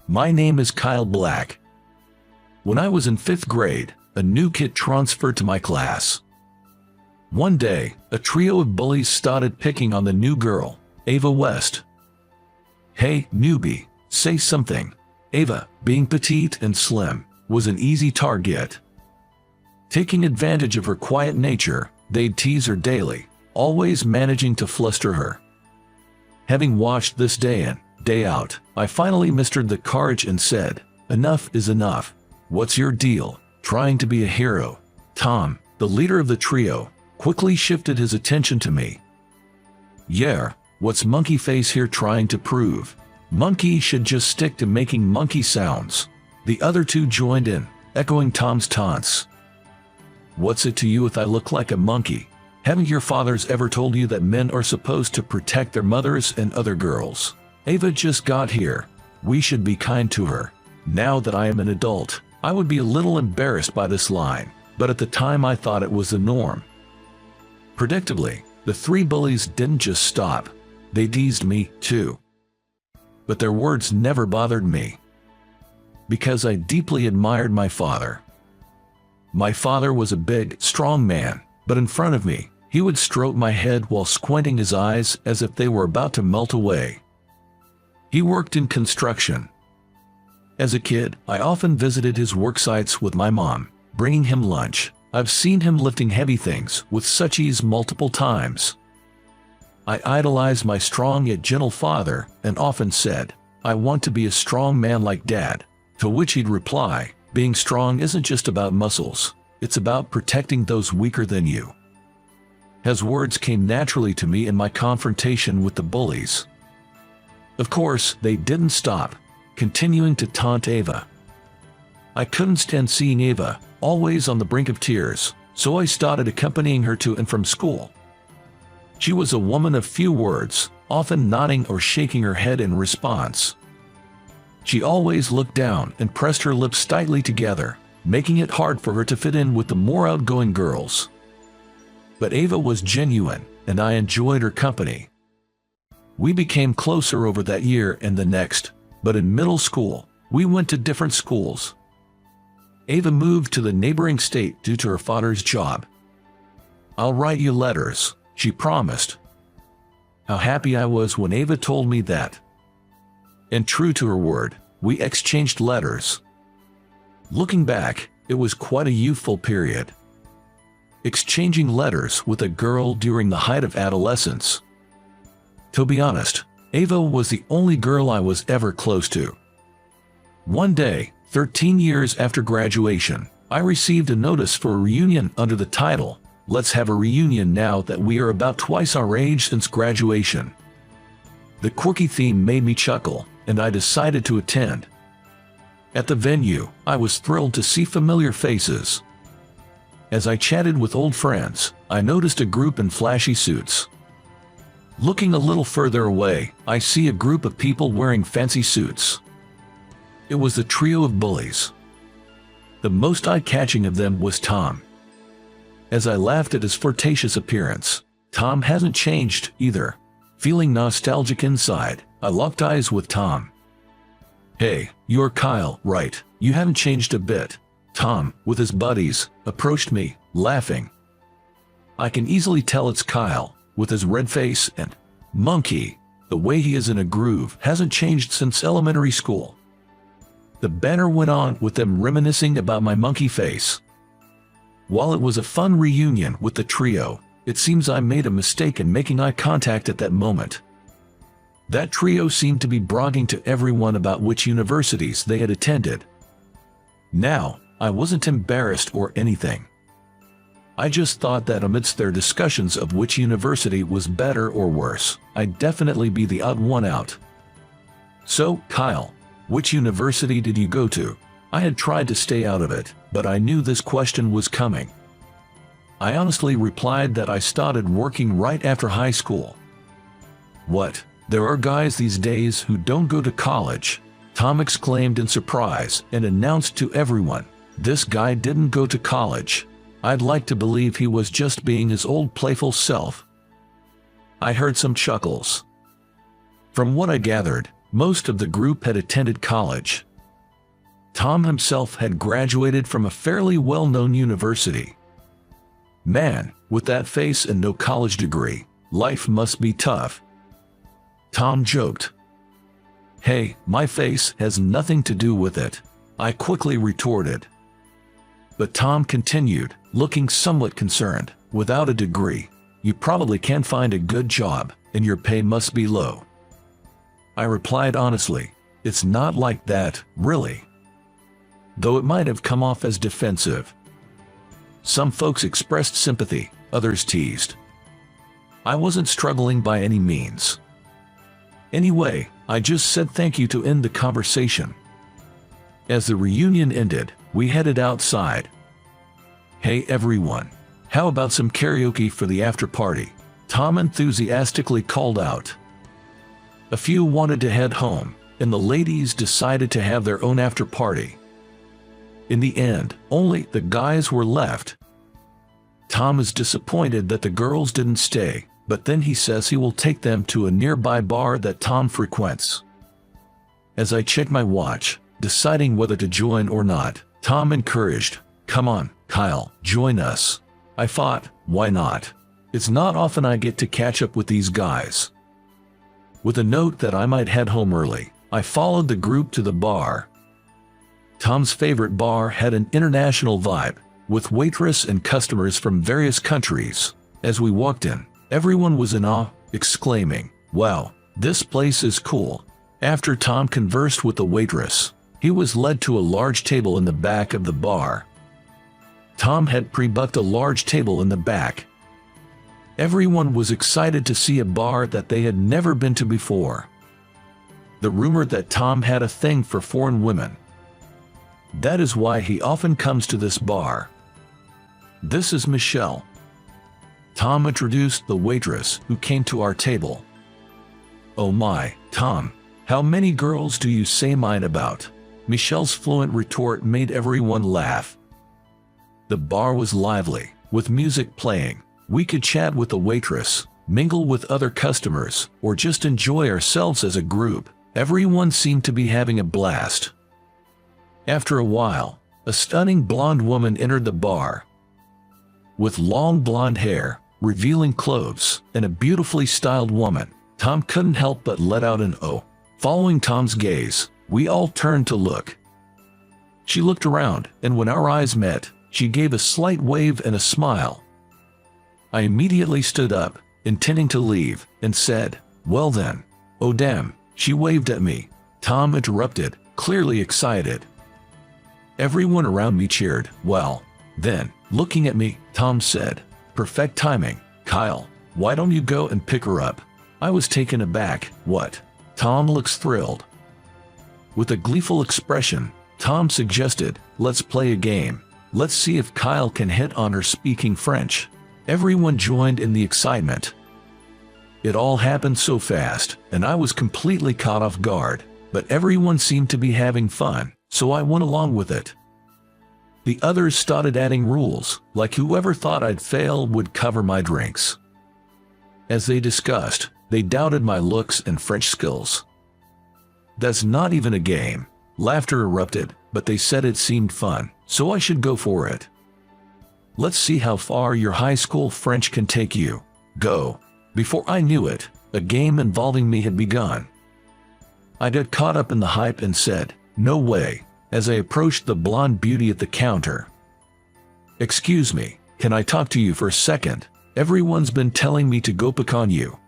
My name is Kyle Black. When I was in 5th grade, a new kid transferred to my class. One day, a trio of bullies started picking on the new girl, Ava West. "Hey, newbie, say something." Ava, being petite and slim, was an easy target. Taking advantage of her quiet nature, they'd tease her daily, always managing to fluster her. Having watched this day in, day out, I finally mustered the courage and said, "Enough is enough. What's your deal, trying to be a hero?" Tom, the leader of the trio, quickly shifted his attention to me. "Yeah, what's Monkey Face here trying to prove? Monkey should just stick to making monkey sounds." The other two joined in, echoing Tom's taunts. "What's it to you if I look like a monkey? Haven't your fathers ever told you that men are supposed to protect their mothers and other girls? Ava just got here. We should be kind to her." Now that I am an adult, I would be a little embarrassed by this line, but at the time I thought it was the norm. Predictably, the three bullies didn't just stop. They teased me, too. But their words never bothered me, because I deeply admired my father. My father was a big, strong man, but in front of me, he would stroke my head while squinting his eyes as if they were about to melt away. He worked in construction. As a kid, I often visited his work sites with my mom, bringing him lunch. I've seen him lifting heavy things with such ease multiple times. I idolized my strong yet gentle father and often said, "I want to be a strong man like Dad." To which he'd reply, "Being strong isn't just about muscles, it's about protecting those weaker than you." His words came naturally to me in my confrontation with the bullies. Of course, they didn't stop, continuing to taunt Ava. I couldn't stand seeing Ava, always on the brink of tears, so I started accompanying her to and from school. She was a woman of few words, often nodding or shaking her head in response. She always looked down and pressed her lips tightly together, making it hard for her to fit in with the more outgoing girls. But Ava was genuine, and I enjoyed her company. We became closer over that year and the next, but in middle school, we went to different schools. Ava moved to the neighboring state due to her father's job. "I'll write you letters," she promised. How happy I was when Ava told me that. And true to her word, we exchanged letters. Looking back, it was quite a youthful period. Exchanging letters with a girl during the height of adolescence. To be honest, Ava was the only girl I was ever close to. One day, 13 years after graduation, I received a notice for a reunion under the title, "Let's have a reunion now that we are about twice our age since graduation." The quirky theme made me chuckle, and I decided to attend. At the venue, I was thrilled to see familiar faces. As I chatted with old friends, I noticed a group in flashy suits. Looking a little further away, I see a group of people wearing fancy suits. It was the trio of bullies. The most eye-catching of them was Tom. As I laughed at his flirtatious appearance, Tom hasn't changed either. Feeling nostalgic inside, I locked eyes with Tom. "Hey, you're Kyle, right? You haven't changed a bit." Tom, with his buddies, approached me, laughing. I can easily tell it's Kyle, with his red face and monkey. The way he is in a groove hasn't changed since elementary school. The banter went on with them reminiscing about my monkey face. While it was a fun reunion with the trio, it seems I made a mistake in making eye contact at that moment. That trio seemed to be bragging to everyone about which universities they had attended. Now, I wasn't embarrassed or anything. I just thought that amidst their discussions of which university was better or worse, I'd definitely be the odd one out. "So, Kyle, which university did you go to?" I had tried to stay out of it, but I knew this question was coming. I honestly replied that I started working right after high school. "What? There are guys these days who don't go to college?" Tom exclaimed in surprise and announced to everyone, "This guy didn't go to college." I'd like to believe he was just being his old playful self. I heard some chuckles. From what I gathered, Most of the group had attended college. Tom himself had graduated from a fairly well-known university. Man, with that face and no college degree, life must be tough. Tom joked. Hey, my face has nothing to do with it, I quickly retorted. But Tom continued, looking somewhat concerned. Without a degree, you probably can't find a good job, and your pay must be low. I replied honestly, it's not like that, really. Though it might have come off as defensive. Some folks expressed sympathy, others teased. I wasn't struggling by any means. Anyway, I just said thank you to end the conversation. As the reunion ended, we headed outside. Hey everyone, how about some karaoke for the after party? Tom enthusiastically called out. A few wanted to head home, and the ladies decided to have their own after party. In the end, only the guys were left. Tom is disappointed that the girls didn't stay, but then he says he will take them to a nearby bar that Tom frequents. As I check my watch, deciding whether to join or not, Tom encouraged, "Come on, Kyle, join us." I thought, why not? It's not often I get to catch up with these guys. With a note that I might head home early, I followed the group to the bar. Tom's favorite bar had an international vibe, with waitress and customers from various countries. As we walked in, everyone was in awe, exclaiming, "Wow, this place is cool." After Tom conversed with the waitress, he was led to a large table in the back of the bar. Tom had pre-booked a large table in the back. Everyone was excited to see a bar that they had never been to before. The rumor that Tom had a thing for foreign women. That is why he often comes to this bar. This is Michelle. Tom introduced the waitress who came to our table. Oh my, Tom, how many girls do you say mine about? Michelle's fluent retort made everyone laugh. The bar was lively, with music playing. We could chat with the waitress, mingle with other customers, or just enjoy ourselves as a group. Everyone seemed to be having a blast. After a while, a stunning blonde woman entered the bar. With long blonde hair, revealing clothes, and a beautifully styled woman, Tom couldn't help but let out an "oh." Following Tom's gaze, we all turned to look. She looked around, and when our eyes met, she gave a slight wave and a smile. I immediately stood up, intending to leave, and said, "Well then." "Oh damn," she waved at me. Tom interrupted, clearly excited. Everyone around me cheered. "Well, then," looking at me, Tom said, "Perfect timing. Kyle, why don't you go and pick her up?" I was taken aback. "What?" Tom looks thrilled. With a gleeful expression, Tom suggested, "Let's play a game. Let's see if Kyle can hit on her speaking French." Everyone joined in the excitement. It all happened so fast, and I was completely caught off guard, but everyone seemed to be having fun, so I went along with it. The others started adding rules, like whoever thought I'd fail would cover my drinks. As they discussed, they doubted my looks and French skills. "That's not even a game." Laughter erupted, but they said it seemed fun, so I should go for it. "Let's see how far your high school French can take you. Go." Before I knew it, a game involving me had begun. I got caught up in the hype and said, "No way," as I approached the blonde beauty at the counter. "Excuse me, can I talk to you for a second? Everyone's been telling me to go pick on you."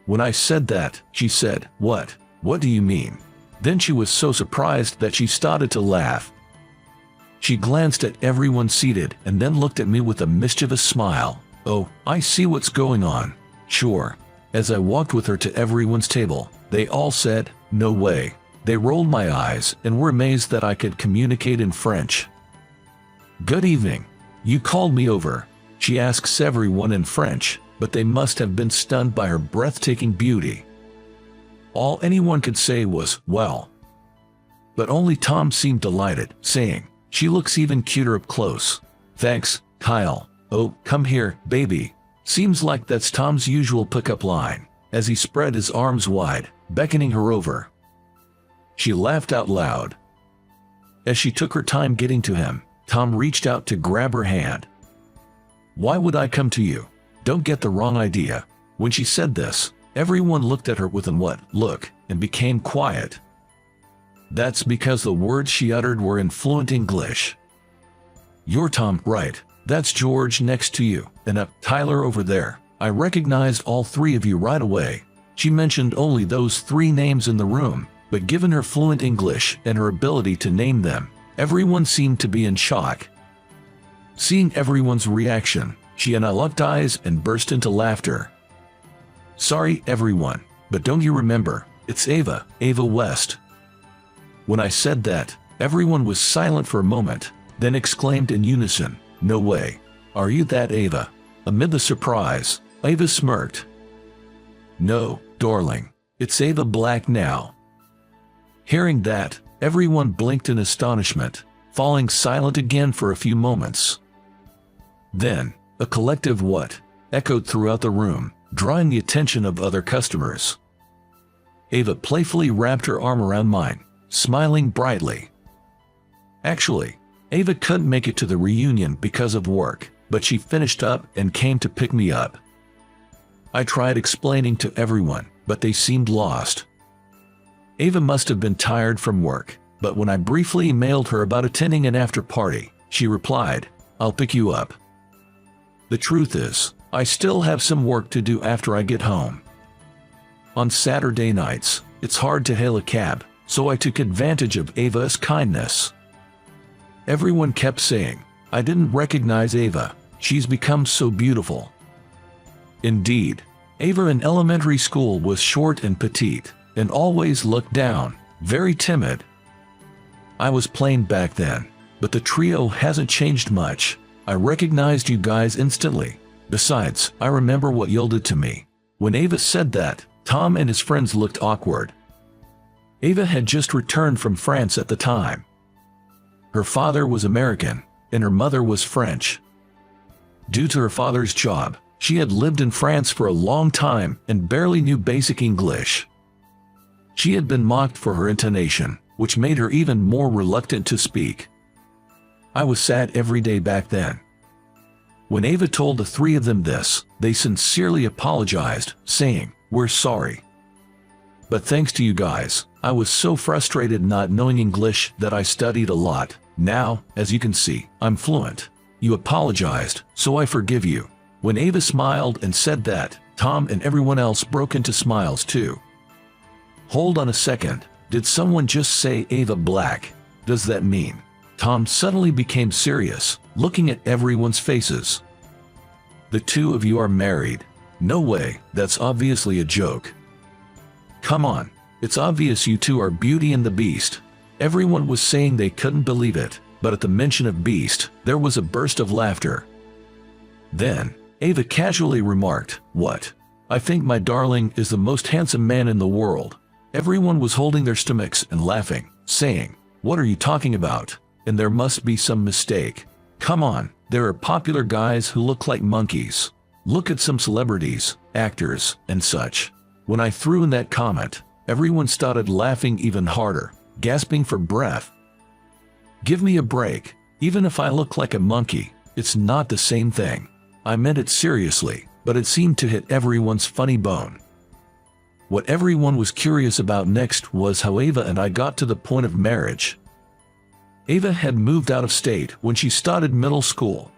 When I said that, she said, "What? What do you mean?" Then she was so surprised that she started to laugh. She glanced at everyone seated and then looked at me with a mischievous smile. "Oh, I see what's going on. Sure." As I walked with her to everyone's table, they all said, "No way." They rolled my eyes and were amazed that I could communicate in French. "Good evening. You called me over," she asks everyone in French, but they must have been stunned by her breathtaking beauty. All anyone could say was, "Well." But only Tom seemed delighted, saying, "She looks even cuter up close." "Thanks, Kyle." "Oh, come here, baby." Seems like that's Tom's usual pickup line. As he spread his arms wide, beckoning her over. She laughed out loud. As she took her time getting to him, Tom reached out to grab her hand. "Why would I come to you? Don't get the wrong idea." When she said this, everyone looked at her with an "what" look and became quiet. That's because the words she uttered were in fluent English. "You're Tom, right? That's George next to you, and Tyler over there." I recognized all three of you right away. She mentioned only those three names in the room, but given her fluent English and her ability to name them, everyone seemed to be in shock. Seeing everyone's reaction, she locked eyes and burst into laughter. "Sorry, everyone, but don't you remember, it's Ava West." When I said that, everyone was silent for a moment, then exclaimed in unison, "No way. Are you that Ava?" Amid the surprise, Ava smirked. "No, darling, it's Ava Black now." Hearing that, everyone blinked in astonishment, falling silent again for a few moments. Then, a collective "what" echoed throughout the room, drawing the attention of other customers. Ava playfully wrapped her arm around mine, smiling brightly. Actually, Ava couldn't make it to the reunion because of work, but she finished up and came to pick me up. I tried explaining to everyone, but they seemed lost. Ava must have been tired from work, but when I briefly emailed her about attending an after-party, she replied, "I'll pick you up." The truth is, I still have some work to do after I get home. On Saturday nights, it's hard to hail a cab, so I took advantage of Ava's kindness. Everyone kept saying, "I didn't recognize Ava, she's become so beautiful." Indeed, Ava in elementary school was short and petite, and always looked down, very timid. I was plain back then, but the trio hasn't changed much. I recognized you guys instantly. Besides, I remember what yielded to me. When Ava said that, Tom and his friends looked awkward. Ava had just returned from France at the time. Her father was American, and her mother was French. Due to her father's job, she had lived in France for a long time and barely knew basic English. She had been mocked for her intonation, which made her even more reluctant to speak. I was sad every day back then. When Ava told the three of them this, they sincerely apologized, saying, "We're sorry." But thanks to you guys, I was so frustrated not knowing English that I studied a lot. Now, as you can see, I'm fluent. You apologized, so I forgive you. When Ava smiled and said that, Tom and everyone else broke into smiles too. Hold on a second, did someone just say Ava Black? Does that mean? Tom suddenly became serious, looking at everyone's faces. "The two of you are married?" "No way, that's obviously a joke." "Come on, it's obvious you two are Beauty and the Beast." Everyone was saying they couldn't believe it, but at the mention of Beast, there was a burst of laughter. Then, Ava casually remarked, "What? I think my darling is the most handsome man in the world." Everyone was holding their stomachs and laughing, saying, "What are you talking about? And there must be some mistake. Come on, there are popular guys who look like monkeys. Look at some celebrities, actors, and such." When I threw in that comment, everyone started laughing even harder, gasping for breath. Give me a break. Even if I look like a monkey, it's not the same thing. I meant it seriously, but it seemed to hit everyone's funny bone. What everyone was curious about next was how Ava and I got to the point of marriage. Ava had moved out of state when she started middle school,